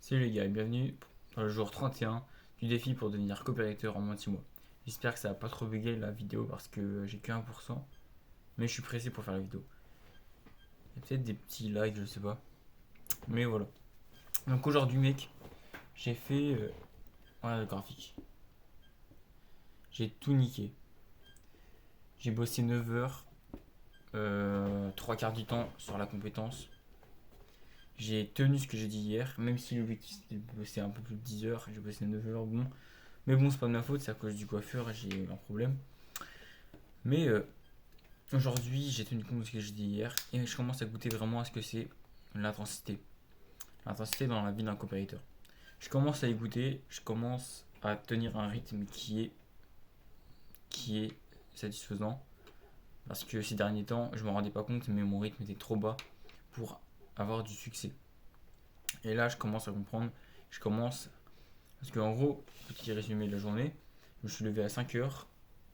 Salut les gars et bienvenue dans le jour 31 du défi pour devenir copywriter en moins de 6 mois. J'espère que ça va pas trop bugger la vidéo parce que j'ai que 1%, mais je suis pressé pour faire la vidéo. Il y a peut-être des petits likes, je sais pas. Mais voilà. Donc aujourd'hui mec, j'ai fait voilà le graphique. J'ai tout niqué. J'ai bossé 9 heures, 3 quarts du temps sur la compétence. J'ai tenu ce que j'ai dit hier, même si l'objectif c'était de bosser un peu plus de 10 heures, j'ai bossé 9 heures, bon. Mais bon, c'est pas de ma faute, c'est à cause du coiffeur, j'ai eu un problème. Mais aujourd'hui, j'ai tenu compte de ce que j'ai dit hier et je commence à goûter vraiment à ce que c'est l'intensité. L'intensité dans la vie d'un coopérateur. Je commence à y goûter, je commence à tenir un rythme qui est satisfaisant. Parce que ces derniers temps, je me rendais pas compte, mais mon rythme était trop bas pour avoir du succès. Et là, je commence à comprendre. Je commence. Parce qu'en gros, petit résumé de la journée, je me suis levé à 5 heures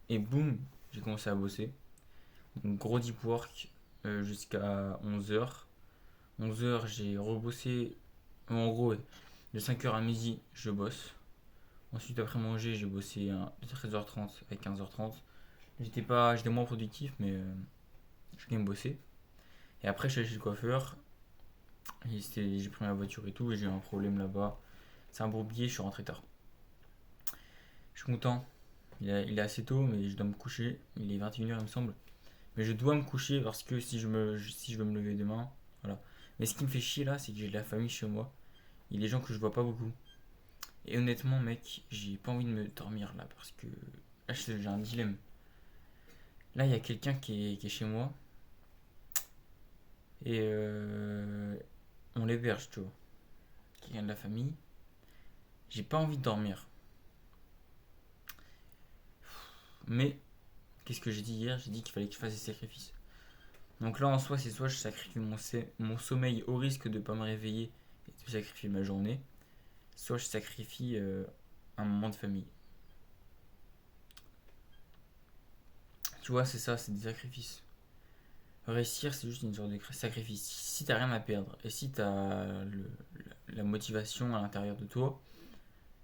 et boum, j'ai commencé à bosser. Donc, gros deep work jusqu'à 11 heures. 11 heures, j'ai rebossé. En gros, ouais, de 5 heures à midi, je bosse. Ensuite, après manger, j'ai bossé de 13h30 à 15h30. J'étais moins productif, mais j'ai quand même bossé. Et après, je suis allé chez le coiffeur. J'ai pris ma voiture et tout, et j'ai eu un problème là-bas. C'est un bourbier, je suis rentré tard. Je suis content. Il est assez tôt, mais je dois me coucher. Il est 21h, il me semble. Mais je dois me coucher parce que si je veux me lever demain, voilà. Mais ce qui me fait chier là, c'est que j'ai de la famille chez moi. Il y a des gens que je vois pas beaucoup. Et honnêtement, mec, j'ai pas envie de me dormir là parce que là, j'ai un dilemme. Là, il y a quelqu'un qui est chez moi et on l'héberge, tu vois. Quelqu'un de la famille. J'ai pas envie de dormir. Mais, qu'est-ce que j'ai dit hier? J'ai dit qu'il fallait que je fasse des sacrifices. Donc là, en soi, c'est soit je sacrifie mon sommeil au risque de pas me réveiller et de sacrifier ma journée, soit je sacrifie un moment de famille. Tu vois, c'est ça, c'est des sacrifices. Réussir, c'est juste une sorte de sacrifice. Si t'as rien à perdre et si la motivation à l'intérieur de toi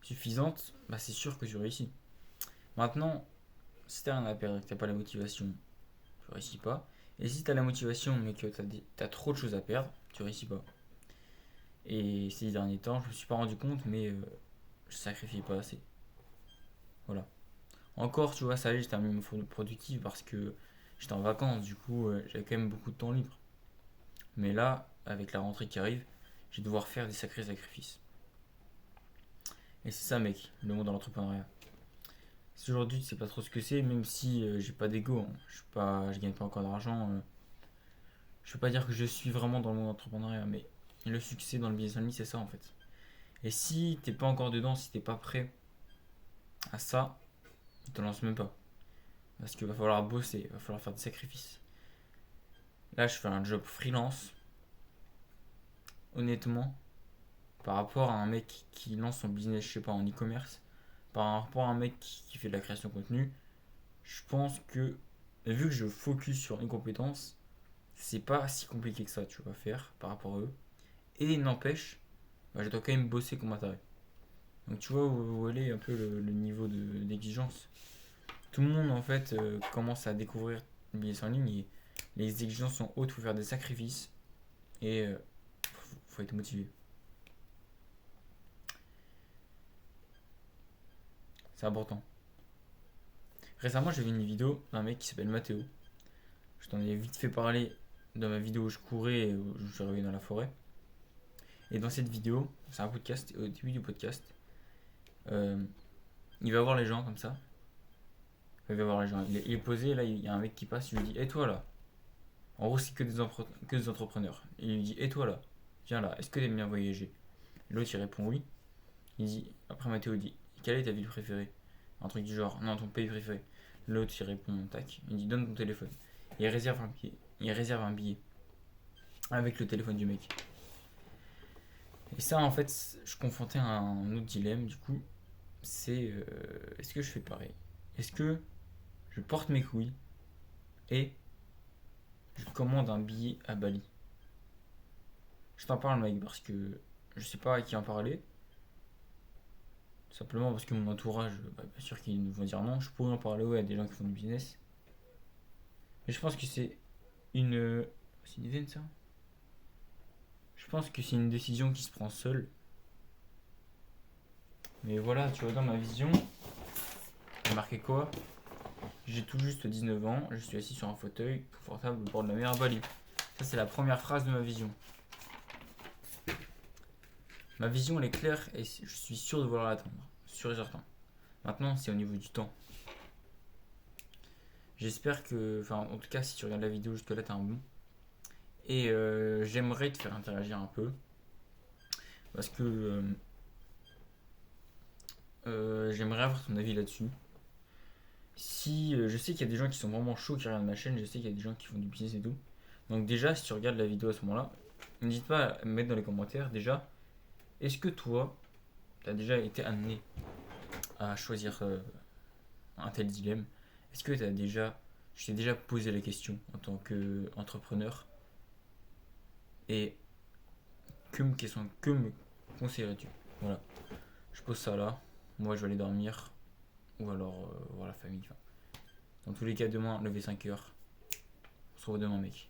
suffisante, bah c'est sûr que tu réussis. Maintenant, si t'as rien à perdre et que t'as pas la motivation, tu réussis pas. Et si t'as la motivation mais que t'as trop de choses à perdre, tu réussis pas. Et ces derniers temps, je me suis pas rendu compte, mais je sacrifie pas assez. Voilà. Encore, tu vois, ça allait, j'étais un minimum productif parce que j'étais en vacances, du coup, j'avais quand même beaucoup de temps libre. Mais là, avec la rentrée qui arrive, je vais devoir faire des sacrés sacrifices. Et c'est ça, mec, le monde dans l'entrepreneuriat. Si aujourd'hui tu sais pas trop ce que c'est, même si j'ai pas d'ego, hein, je gagne pas encore d'argent, je peux pas dire que je suis vraiment dans le monde d'entrepreneuriat, mais le succès dans le business en ligne, c'est ça en fait. Et si t'es pas encore dedans, si t'es pas prêt à ça, ne te lance même pas. Parce qu'il va falloir bosser, il va falloir faire des sacrifices. Là, je fais un job freelance, honnêtement, par rapport à un mec qui lance son business, je sais pas, en e-commerce, par rapport à un mec qui fait de la création de contenu, je pense que, vu que je focus sur une compétence, c'est pas si compliqué que ça, tu vas faire par rapport à eux. Et n'empêche, bah, je dois quand même bosser comme un taré. Donc tu vois où est un peu le niveau d'exigence. Tout le monde en fait commence à découvrir le business en ligne et les exigences sont hautes, il faut faire des sacrifices et faut être motivé. C'est important. Récemment, j'ai vu une vidéo d'un mec qui s'appelle Mathéo. Je t'en ai vite fait parler dans ma vidéo où je courais et où je suis arrivé dans la forêt. Et dans cette vidéo, c'est un podcast, au début du podcast, euh, il va voir les gens comme ça. Il va voir les gens. Il est posé, là, il y a un mec qui passe, il lui dit: Et toi là? En gros, c'est que des entrepreneurs. Et il lui dit: Et toi là? Viens là, est-ce que t'aimes bien voyager? L'autre il répond oui. Il dit, après Mathéo dit: Quelle est ta ville préférée? Un truc du genre: Non, ton pays préféré. L'autre il répond tac. Il dit: Donne ton téléphone. Et il réserve un billet. Il réserve un billet avec le téléphone du mec. Et ça, en fait, je confrontais à un autre dilemme, du coup, c'est est-ce que je fais pareil? Est-ce que je porte mes couilles et je commande un billet à Bali? Je t'en parle, mec, parce que je sais pas à qui en parler. Simplement parce que mon entourage, bien sûr qu'ils vont dire non. Je pourrais en parler ouais, à des gens qui font du business. Mais je pense que c'est une. C'est une veine ça. Je pense que c'est une décision qui se prend seule. Mais voilà, tu vois, dans ma vision, j'ai marqué quoi? J'ai tout juste 19 ans, je suis assis sur un fauteuil confortable au bord de la mer à Bali. Ça, c'est la première phrase de ma vision. Ma vision, elle est claire et je suis sûr de vouloir l'atteindre. Sûr et certain. Maintenant, c'est au niveau du temps. J'espère que. Enfin, en tout cas, si tu regardes la vidéo jusque-là, t'as un bon. Et j'aimerais te faire interagir un peu. Parce que j'aimerais avoir ton avis là-dessus. Si je sais qu'il y a des gens qui sont vraiment chauds qui regardent ma chaîne, je sais qu'il y a des gens qui font du business et tout. Donc déjà, si tu regardes la vidéo à ce moment-là, n'hésite pas à me mettre dans les commentaires déjà, est-ce que toi, tu as déjà été amené à choisir un tel dilemme? Est-ce que je t'ai déjà posé la question en tant qu'entrepreneur et que me conseillerais-tu? Voilà, je pose ça là, moi je vais aller dormir ou alors voir la famille. Enfin, dans tous les cas, demain, lever 5 heures. On se retrouve demain, mec.